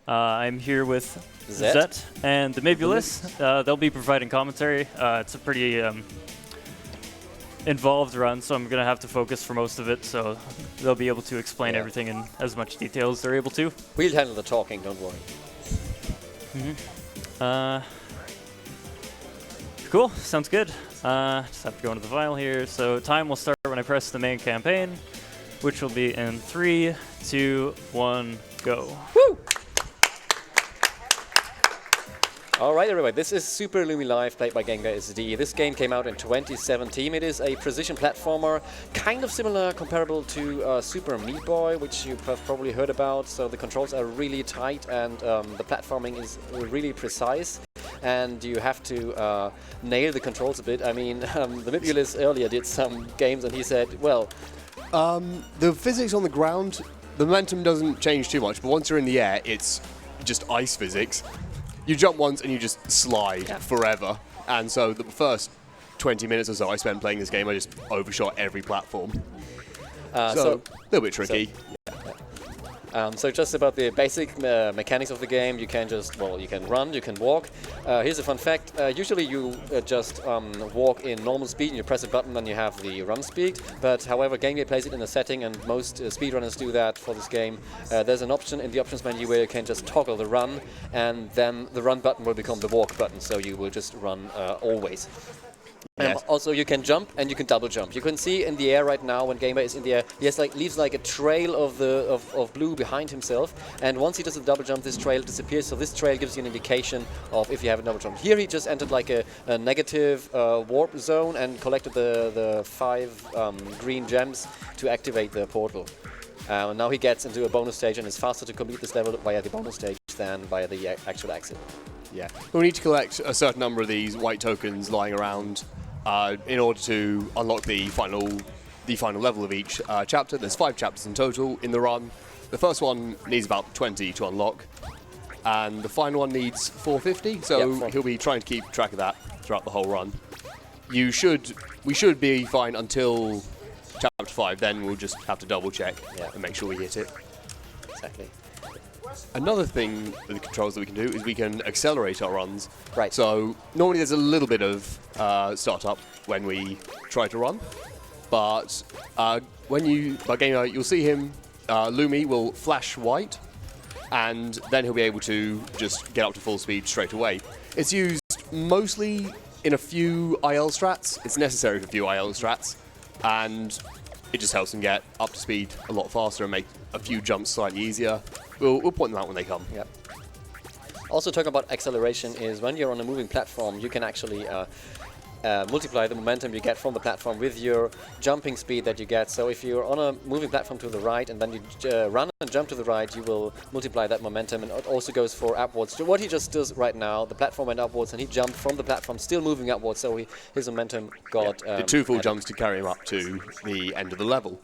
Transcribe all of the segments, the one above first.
I'm here with Zet and the Mibulus. They'll be providing commentary. It's a pretty involved run, so I'm going to have to focus for most of it, so they'll be able to explain everything in as much detail as they're able to. We'll handle the talking, don't worry. Cool, sounds good. Just have to go into the file here. So time will start when I press the main campaign, which will be in 3, 2, 1, go. Woo! Alright everybody, this is Super Lumi Live, played by GameguySD. This game came out in 2017. It is a precision platformer, kind of similar, comparable to Super Meat Boy, which you have probably heard about. So the controls are really tight and the platforming is really precise. And you have to nail the controls a bit. I mean, the Mibulus earlier did some games and he said, well... the physics on the ground, the momentum doesn't change too much, but once you're in the air, it's just ice physics. You jump once and you just slide forever. And so the first 20 minutes or so I spent playing this game, I just overshot every platform. So a little bit tricky. So just about the basic mechanics of the game, you can just, well, you can run, you can walk. Here's a fun fact. Usually you just walk in normal speed and you press a button and you have the run speed. But however, Gamegui plays it in a setting and most speedrunners do that for this game. There's an option in the options menu where you can just toggle the run and then the run button will become the walk button. So you will just run always. Yes. Also, you can jump and you can double jump. You can see in the air right now when Gamegui is in the air, he has leaves like a trail of blue behind himself. And once he does a double jump, this trail disappears. So this trail gives you an indication of if you have a double jump. Here he just entered like a negative warp zone and collected the 5 green gems to activate the portal. Now he gets into a bonus stage and it's faster to complete this level via the bonus stage than via the actual exit. Yeah, we'll need to collect a certain number of these white tokens lying around in order to unlock the final level of each chapter. There's 5 chapters in total in the run. The first one needs about 20 to unlock, and the final one needs 450. So he'll be trying to keep track of that throughout the whole run. We should be fine until chapter 5. Then we'll just have to double check and make sure we hit it. Exactly. Another thing with the controls that we can do is we can accelerate our runs. Right. So normally there's a little bit of startup when we try to run, but you'll see him, Lumi will flash white, and then he'll be able to just get up to full speed straight away. It's used mostly in a few IL strats. It's necessary for a few IL strats, and it just helps him get up to speed a lot faster and make a few jumps slightly easier. We'll point them out when they come. Yep. Also talking about acceleration is when you're on a moving platform, you can actually multiply the momentum you get from the platform with your jumping speed that you get. So if you're on a moving platform to the right and then you run and jump to the right, you will multiply that momentum, and it also goes for upwards. So what he just does right now, the platform went upwards and he jumped from the platform, still moving upwards, so his momentum got... did 2 full jumps to carry him up to the end of the level.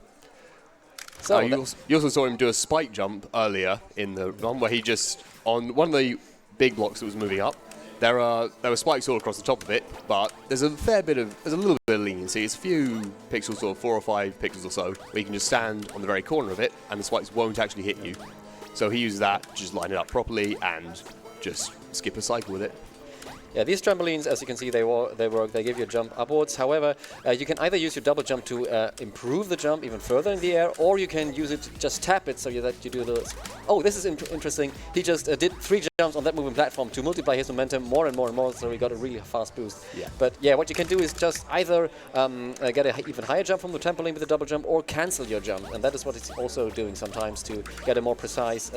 So you also saw him do a spike jump earlier in the run where he just, on one of the big blocks that was moving up, there were spikes all across the top of it, but there's a little bit of leniency. It's a few pixels, sort of 4 or 5 pixels or so, where you can just stand on the very corner of it and the spikes won't actually hit you. So he uses that to just line it up properly and just skip a cycle with it. Yeah, these trampolines, as you can see, they work. They give you a jump upwards. However, you can either use your double jump to improve the jump even further in the air, or you can use it to just tap it so that you do the... Oh, this is interesting. He just did 3 jumps on that moving platform to multiply his momentum more and more and more, so he got a really fast boost. Yeah. But yeah, what you can do is just either get an even higher jump from the trampoline with a double jump, or cancel your jump, and that is what it's also doing sometimes to get a more precise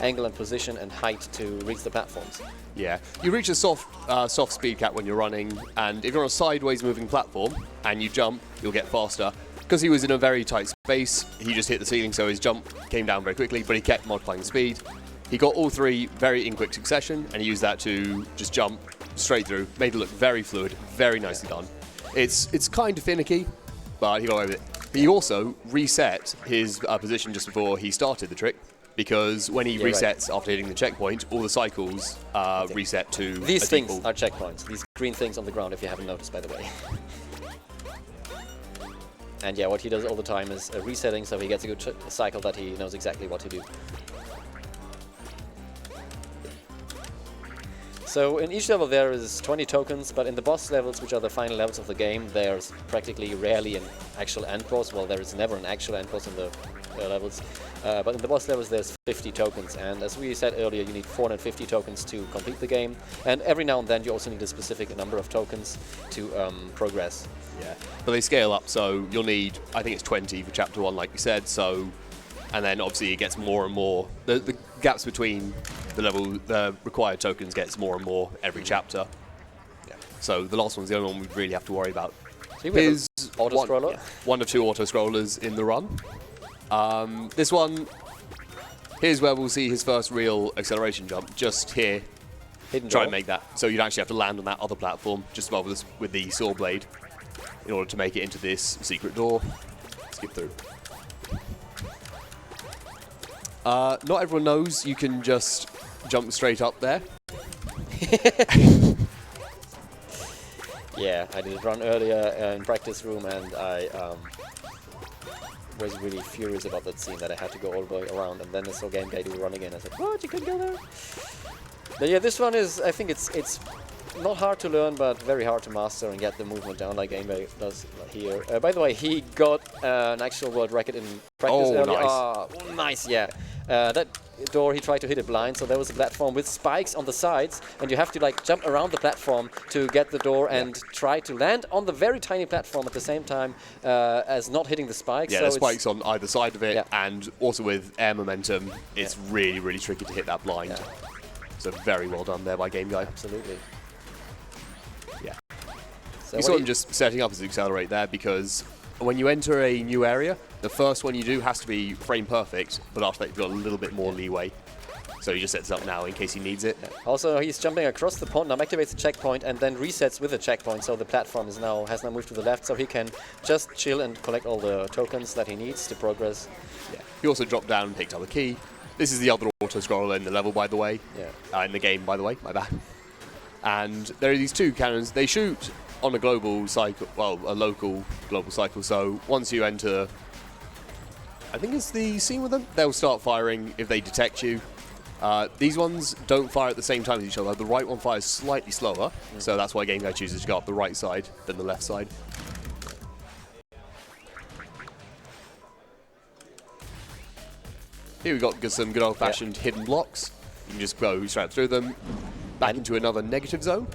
angle and position and height to reach the platforms. Yeah, you reach a soft speed cap when you're running, and if you're on a sideways moving platform and you jump, you'll get faster. Because he was in a very tight space, he just hit the ceiling, so his jump came down very quickly, but he kept multiplying speed. He got all 3 in quick succession, and he used that to just jump straight through, made it look very fluid, very nicely done. It's kind of finicky, but he got away with it. He also reset his position just before he started the trick, because when he resets after hitting the checkpoint, all the cycles reset to These things are checkpoints. These green things on the ground, if you haven't noticed, by the way. And yeah, what he does all the time is resetting, so he gets a good cycle that he knows exactly what to do. So in each level there is 20 tokens, but in the boss levels, which are the final levels of the game, there's practically rarely an actual end boss. Well, there is never an actual end boss in the levels, but in the boss levels there's 50 tokens, and as we said earlier, you need 450 tokens to complete the game, and every now and then you also need a specific number of tokens to progress. Yeah, but they scale up, so you'll need, I think it's 20 for chapter 1, like you said, so, and then obviously it gets more and more, the gaps between the required tokens gets more and more every chapter. Yeah. So the last one's the only one we really have to worry about. Here's auto-scroller. One of 2 auto-scrollers in the run. This one, here's where we'll see his first real acceleration jump, just here. Hidden Try door. and make that. So you'd actually have to land on that other platform, just above us with the saw blade, in order to make it into this secret door. Skip through. Not everyone knows you can just jump straight up there. Yeah, I did it run earlier in practice room, and I was really furious about that scene that I had to go all the way around, and then I saw Game Guy do run again. I said, "What? You couldn't go there?" But yeah, this one is, I think it's not hard to learn, but very hard to master and get the movement down like Game Guy does here. By the way, he got an actual world record in practice earlier. Nice. Oh, nice, yeah. That door, he tried to hit it blind, so there was a platform with spikes on the sides, and you have to like jump around the platform to get the door and try to land on the very tiny platform at the same time as not hitting the spikes. Yeah, so there's spikes on either side of it, Yeah. and also with air momentum, it's really, really tricky to hit that blind. Yeah. So very well done there by Game Guy. Absolutely. Yeah. So We saw him just setting up his accelerate there, because when you enter a new area, the first one you do has to be frame perfect, but after that you've got a little bit more leeway. So he just sets it up now in case he needs it. Also, he's jumping across the pond, now activates the checkpoint and then resets with the checkpoint, so the platform has now moved to the left, so he can just chill and collect all the tokens that he needs to progress. Yeah. He also dropped down and picked up a key. This is the other auto-scroller in the level, by the way. Yeah. In the game, by the way, my bad. And there are these 2 cannons. They shoot on a global cycle, well, a local global cycle, so once you enter, I think it's the scene with them, they'll start firing if they detect you. These ones don't fire at the same time as each other. The right one fires slightly slower, so that's why Game Guy chooses to go up the right side than the left side. Here we've got some good old-fashioned hidden blocks. You can just go straight through them, back into another negative zone.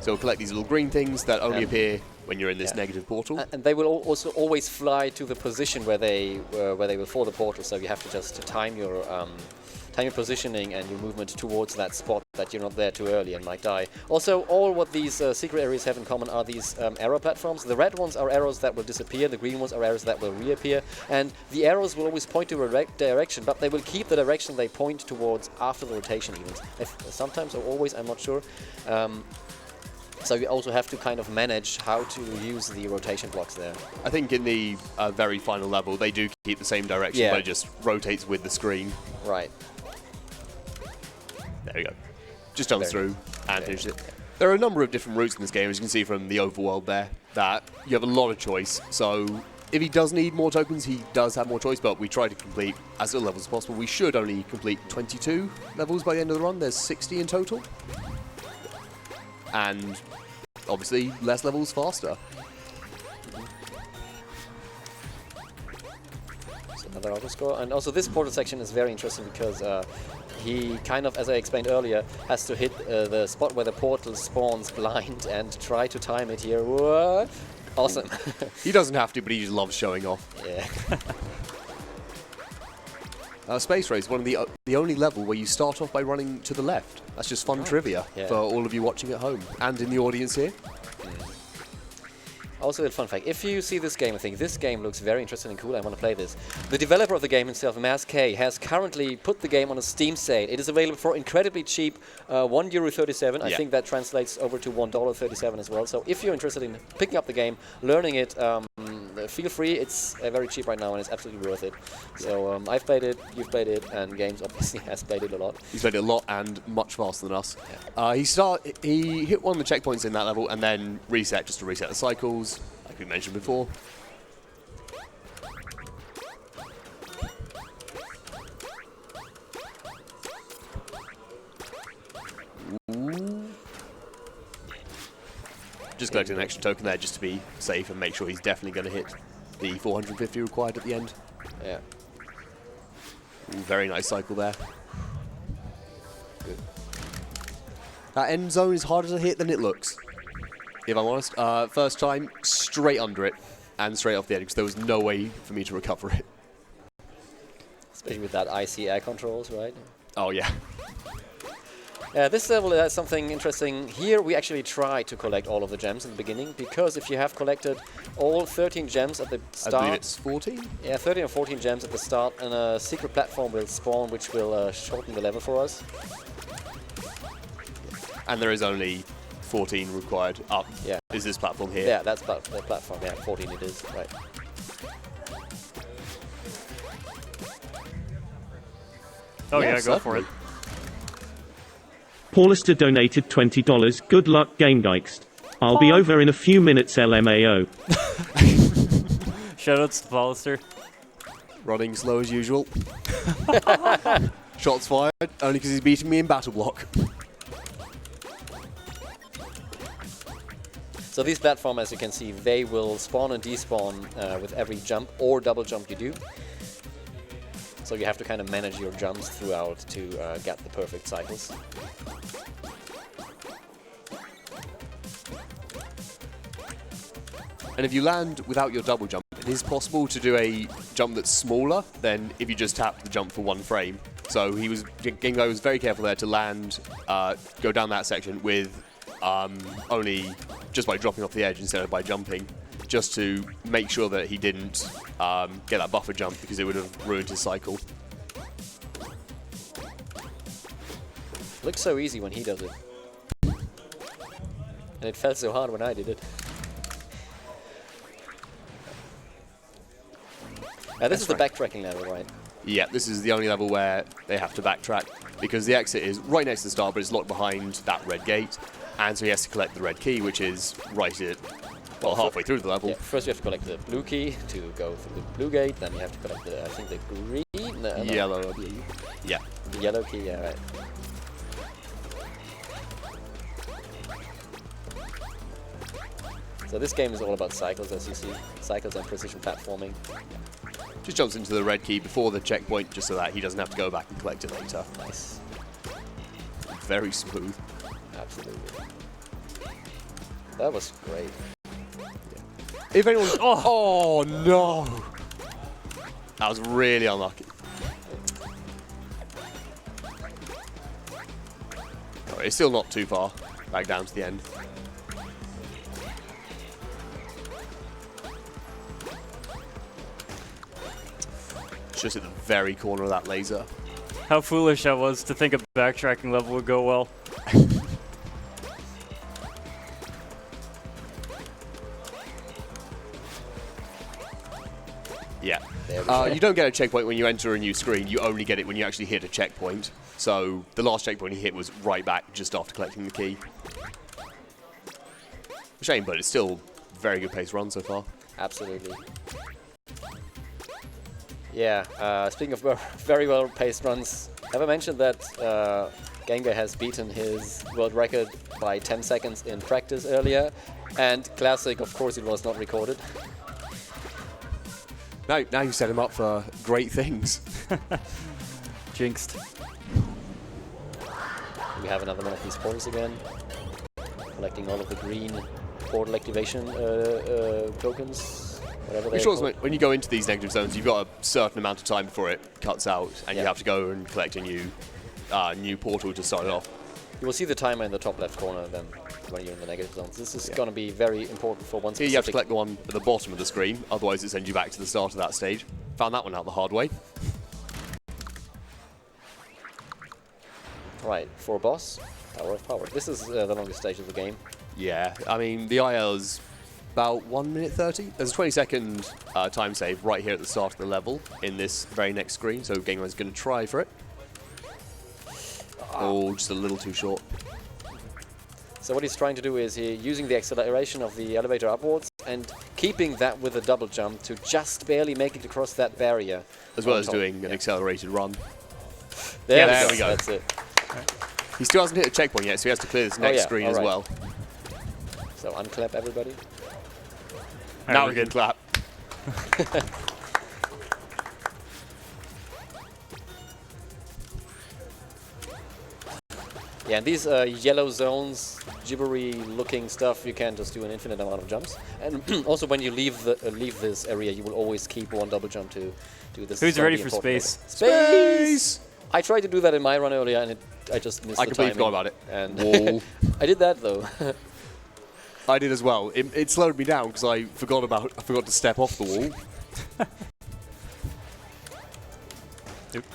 So we'll collect these little green things that only appear when you're in this negative portal. And they will also always fly to the position where they will fall the portal, so you have to just time your positioning and your movement towards that spot, that you're not there too early and might die. Also, all what these secret areas have in common are these arrow platforms. The red ones are arrows that will disappear, the green ones are arrows that will reappear, and the arrows will always point to a direction, but they will keep the direction they point towards after the rotation events. Sometimes or always, I'm not sure. So you also have to kind of manage how to use the rotation blocks there. I think in the very final level, they do keep the same direction, but it just rotates with the screen. Right. There we go. Just jumps through and finishes it. There are a number of different routes in this game, as you can see from the overworld there, that you have a lot of choice. So if he does need more tokens, he does have more choice, but we try to complete as little levels as possible. We should only complete 22 levels by the end of the run. There's 60 in total. And obviously, less levels faster. So another auto score. And also this portal section is very interesting because he kind of, as I explained earlier, has to hit the spot where the portal spawns blind and try to time it here. What? Awesome. He doesn't have to, but he just loves showing off. Yeah. Space Race, one of the only level where you start off by running to the left. That's just fun trivia for all of you watching at home and in the audience here. Also a fun fact, if you see this game and think this game looks very interesting and cool, I want to play this. The developer of the game himself, Mask-K, has currently put the game on a Steam sale. It is available for incredibly cheap, €1.37. I think that translates over to $1.37 as well. So if you're interested in picking up the game, learning it, feel free. It's very cheap right now and it's absolutely worth it. So I've played it, you've played it, and Games obviously has played it a lot. He's played it a lot and much faster than us. He hit one of the checkpoints in that level and then reset just to reset the cycles, like we mentioned before. Just collecting an extra token there just to be safe and make sure he's definitely going to hit the 450 required at the end. Yeah. Ooh, very nice cycle there. Good. That end zone is harder to hit than it looks, if I'm honest. First time, straight under it and straight off the edge because there was no way for me to recover it. Especially with that icy air controls, right? Oh, yeah. This level has something interesting. Here we actually try to collect all of the gems in the beginning, because if you have collected all 13 gems at the start... I believe it's 14? Yeah, 13 or 14 gems at the start, and a secret platform will spawn, which will shorten the level for us. And there is only 14 required up. Yeah. Is this platform here? Yeah, that's the platform. Yeah, 14 it is, right. Oh yeah, go for it. Paulister donated $20. Good luck, GameguySD. I'll be over in a few minutes, LMAO. Shoutouts to Paulister. Running slow as usual. Shots fired, only because he's beating me in battle block. So these platforms, as you can see, they will spawn and despawn with every jump or double jump you do. So you have to kind of manage your jumps throughout to get the perfect cycles. And if you land without your double jump, it is possible to do a jump that's smaller than if you just tap the jump for one frame. So GameguySD was very careful there to land, go down that section with only just by dropping off the edge instead of by jumping, just to make sure that he didn't get that buffer jump, because it would have ruined his cycle. Looks so easy when he does it. And it felt so hard when I did it. This is the backtracking level, right? Yeah, this is the only level where they have to backtrack, because the exit is right next to the start, but it's locked behind that red gate, and so he has to collect the red key, which is right at, well, halfway through the level. Yeah, first you have to collect the blue key to go through the blue gate, then you have to collect the, I think, the green... No, yellow, I believe. Yeah. The yellow key, yeah, right. So this game is all about cycles, as you see. Cycles and precision platforming. Just jumps into the red key before the checkpoint, just so that he doesn't have to go back and collect it later. Nice. Very smooth. Absolutely. That was great. Yeah. If anyone... Oh no! That was really unlucky. Oh, it's still not too far. Back down to the end. Just at the very corner of that laser. How foolish I was to think a backtracking level would go well. Yeah. You don't get a checkpoint when you enter a new screen. You only get it when you actually hit a checkpoint. So the last checkpoint he hit was right back just after collecting the key. Shame, but it's still a very good pace run so far. Absolutely. Yeah, speaking of very well-paced runs, have I mentioned that GameguySD has beaten his world record by 10 seconds in practice earlier? And classic, of course, it was not recorded. Now you set him up for great things. Jinxed. We have another one of these portals again. Collecting all of the green portal activation tokens. Which was when you go into these negative zones, you've got a certain amount of time before it cuts out, and you have to go and collect a new portal to start it off. You will see the timer in the top left corner then when you're in the negative zones. This is going to be very important for one specific... You have to collect the one at the bottom of the screen, otherwise it sends you back to the start of that stage. Found that one out the hard way. Right, for a boss, Tower of Power. This is the longest stage of the game. Yeah, I mean, the IL is about 1 minute 30. There's a 20-second time save right here at the start of the level in this very next screen, so GameguySD's going to try for it. Oh, just a little too short. So what he's trying to do is using the acceleration of the elevator upwards and keeping that with a double jump to just barely make it across that barrier. As well as doing an accelerated run. There we go. That's it. He still hasn't hit a checkpoint yet, so he has to clear this next screen as well. So unclap everybody. Now we're we can good. clap. Yeah, and these yellow zones, gibbery-looking stuff, you can just do an infinite amount of jumps. And also, when you leave this area, you will always keep one double jump to do this. Who's ready slightly for important space? Space! Space! I tried to do that in my run earlier, and I just missed the timing. I completely forgot about it. And Whoa. I did that though. I did as well. It slowed me down because I forgot to step off the wall.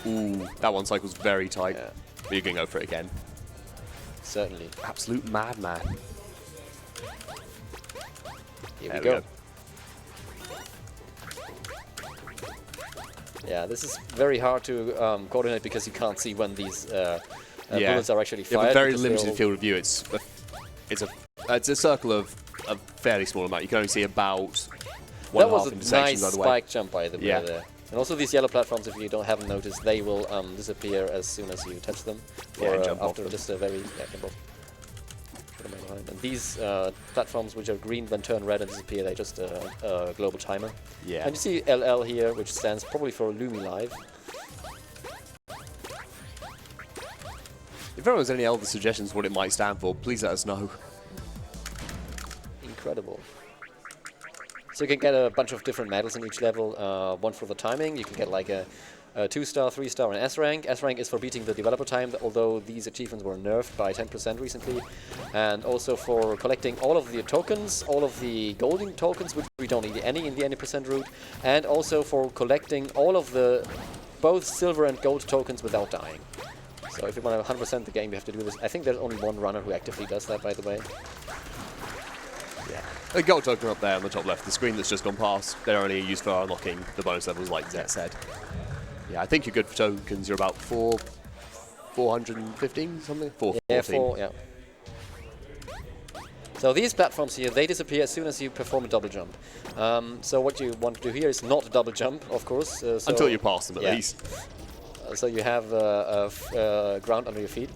Ooh, that one cycle's very tight. Yeah. But you can go for it again. Certainly. Absolute madman. Here There we we go. Yeah, this is very hard to coordinate because you can't see when these bullets are actually You fired. have a very because they're limited all- field of view. It's a circle of a fairly small amount. You can only see about one That and a was half a intersections nice either way. spike jump by the way Yeah. there. And also these yellow platforms, if you haven't noticed, they will disappear as soon as you touch them. Yeah, or jump off after them. just a very jump off. Put them behind. And these platforms, which are green, then turn red and disappear. They're just a global timer. Yeah. And you see LL here, which stands probably for Lumi Live. If anyone has any other suggestions what it might stand for, please let us know. Incredible. So you can get a bunch of different medals in each level. One for the timing. You can get like a 2-star, 3-star, and S rank. S rank is for beating the developer time, although these achievements were nerfed by 10% recently. And also for collecting all of the tokens, all of the golden tokens, which we don't need any in the any percent route. And also for collecting all of the both silver and gold tokens without dying. So if you want to 100% the game, you have to do this. I think there's only one runner who actively does that, by the way. Yeah. A gold token up there on the top left, the screen that's just gone past, they're only used for unlocking the bonus levels like Zet said. Yeah, I think you're good for tokens, you're about 415 something? 414. Yeah, 4, yeah. So these platforms here, they disappear as soon as you perform a double jump. So what you want to do here is not double jump, of course. So Until you pass them at yeah. least. So you have ground under your feet.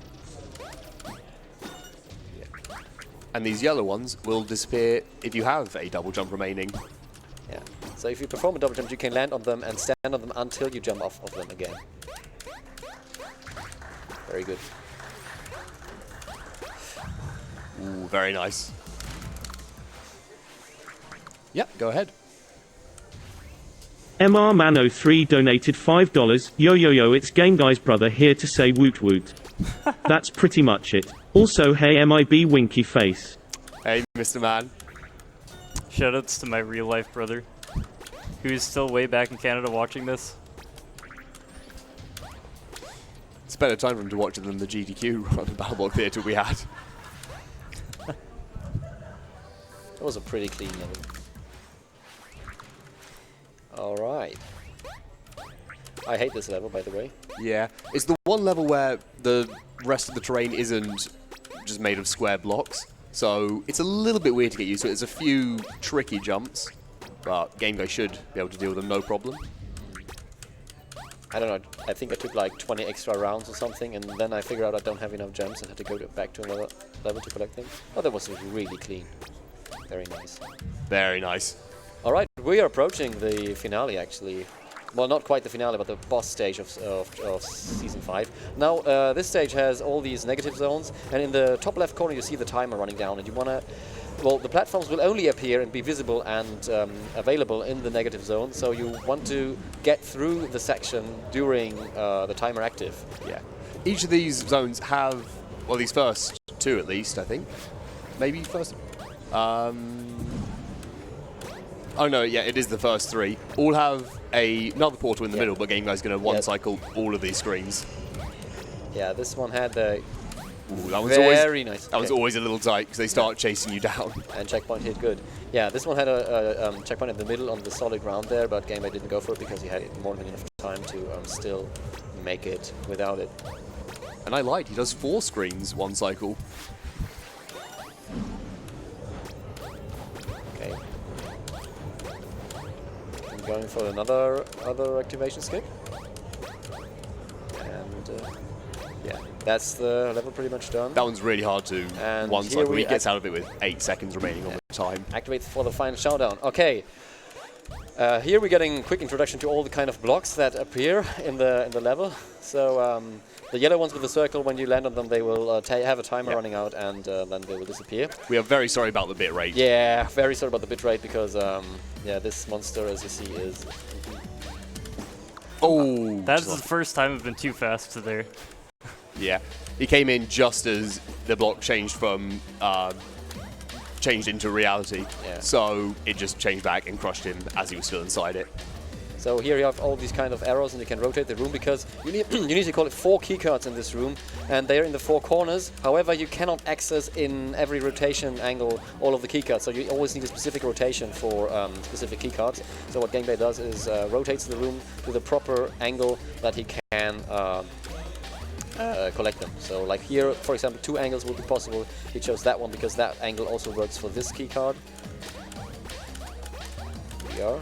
And these yellow ones will disappear if you have a double jump remaining. Yeah. So if you perform a double jump, you can land on them and stand on them until you jump off of them again. Very good. Ooh, very nice. Yep, go ahead. MR Mano3 donated $5. Yo yo yo, it's Game Guy's brother here to say woot woot. That's pretty much it. Also, hey MIB winky face. Hey, Mr. Man. Shoutouts to my real life brother, who's still way back in Canada watching this. It's a better time for him to watch it than the GDQ run of Battleblock Theatre we had. That was a pretty clean level. Alright. I hate this level, by the way. Yeah, it's the one level where the rest of the terrain isn't just made of square blocks, so it's a little bit weird to get used to. There's a few tricky jumps, but Game Guy should be able to deal with them no problem. I don't know, I think I took like 20 extra rounds or something, and then I figured out I don't have enough gems and had to go back to another level to collect them. Oh, that was really clean. Very nice. Very nice. Alright, we are approaching the finale actually. Well, not quite the finale, but the boss stage of Season 5. Now, this stage has all these negative zones, and in the top left corner you see the timer running down, and you want to... Well, the platforms will only appear and be visible and available in the negative zone, so you want to get through the section during the timer active. Yeah. Each of these zones have, well, these first two at least, I think. Maybe first... Oh no, yeah, it is the first three. All have another portal in the middle, but Game Guy's going to one-cycle all of these screens. Yeah, this one had the Ooh, that one's very nice. That one's always a little tight because they start chasing you down. And checkpoint hit good. Yeah, this one had a checkpoint in the middle on the solid ground there, but Game Guy didn't go for it because he had more than enough time to still make it without it. And I lied, he does 4 screens one cycle. Okay. I'm going for other activation skip. And yeah. That's the level pretty much done. That one's really hard to And one-side, here but he gets out of it with 8 seconds remaining on the time. Activate for the final showdown. Okay. Here we're getting a quick introduction to all the kind of blocks that appear in the level. So the yellow ones with the circle, when you land on them, they will have a timer running out, and then they will disappear. We are very sorry about the bit rate. Yeah, very sorry about the bit rate because yeah, this monster, as you see, is. Oh, That's the first time I've been too fast to there. yeah. He came in just as the block changed from changed into reality. Yeah. So it just changed back and crushed him as he was still inside it. So here you have all these kind of arrows, and you can rotate the room because you need you need to call it 4 keycards in this room, and they're in the 4 corners. However, you cannot access in every rotation angle all of the keycards, so you always need a specific rotation for specific keycards. So what Gameguy does is rotates the room to the proper angle that he can collect them. So like here, for example, 2 angles would be possible. He chose that one because that angle also works for this keycard. Here we are.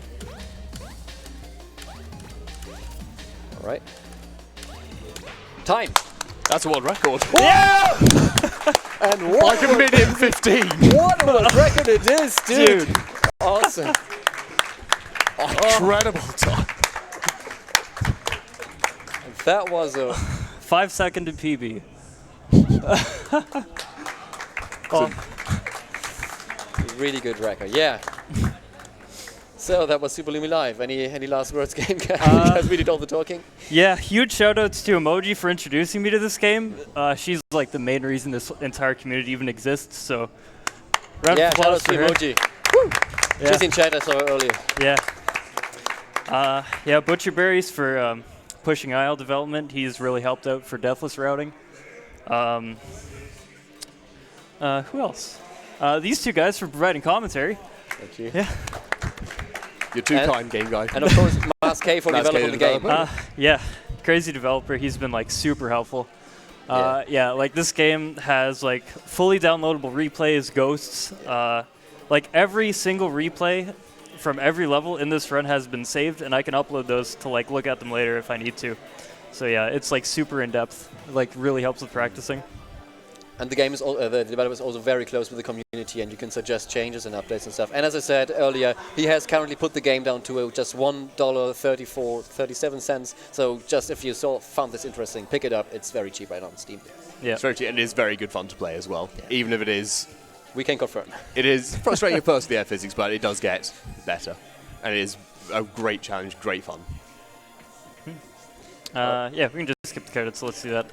All right. Time. That's a world record. Yeah! And what Like a minute and 15. what a record it is, dude! Awesome. Incredible time. And that was a 5-second PB. really good record. Yeah. So that was Super Lumi Live. Any last words, game guy? Because we did all the talking. Yeah, huge shoutouts to Emoji for introducing me to this game. She's like the main reason this entire community even exists. So, round Yeah, of shout applause out for to her. Emoji. Woo! Yeah. She's in chat, I saw her earlier. Yeah. Yeah, Butcherberries for pushing IL development. He's really helped out for deathless routing. Who else? These 2 guys for providing commentary. Thank you. Yeah. You're too kind, game guy. And of course, Mask for Mask K, developing the game. developer. Yeah, crazy developer. He's been like super helpful. Yeah, like this game has like fully downloadable replays, ghosts. Like every single replay from every level in this run has been saved, and I can upload those to like look at them later if I need to. So yeah, it's like super in depth. Like really helps with practicing. And the game is the developer is also very close with the community, and you can suggest changes and updates and stuff. And as I said earlier, he has currently put the game down to just $1.37. So just if you found this interesting, pick it up. It's very cheap right now on Steam. Yeah. It's very cheap, and it is very good fun to play as well. Yeah. Even if it is, we can confirm. It is frustrating at first, the air physics, but it does get better, and it is a great challenge, great fun. Yeah, we can just skip the credits. So let's do that.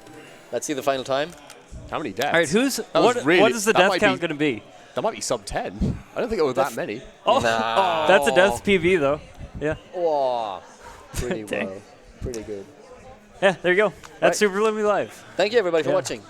Let's see the final time. How many deaths? All right, what is the death count going to be? That might be sub 10. I don't think it was that many. Oh, Nah. that's a death PB though. Yeah. Wow. Pretty Dang. well. Pretty good. Yeah, there you go. That's Right. Super Lumi Live. Thank you everybody for Yeah. watching.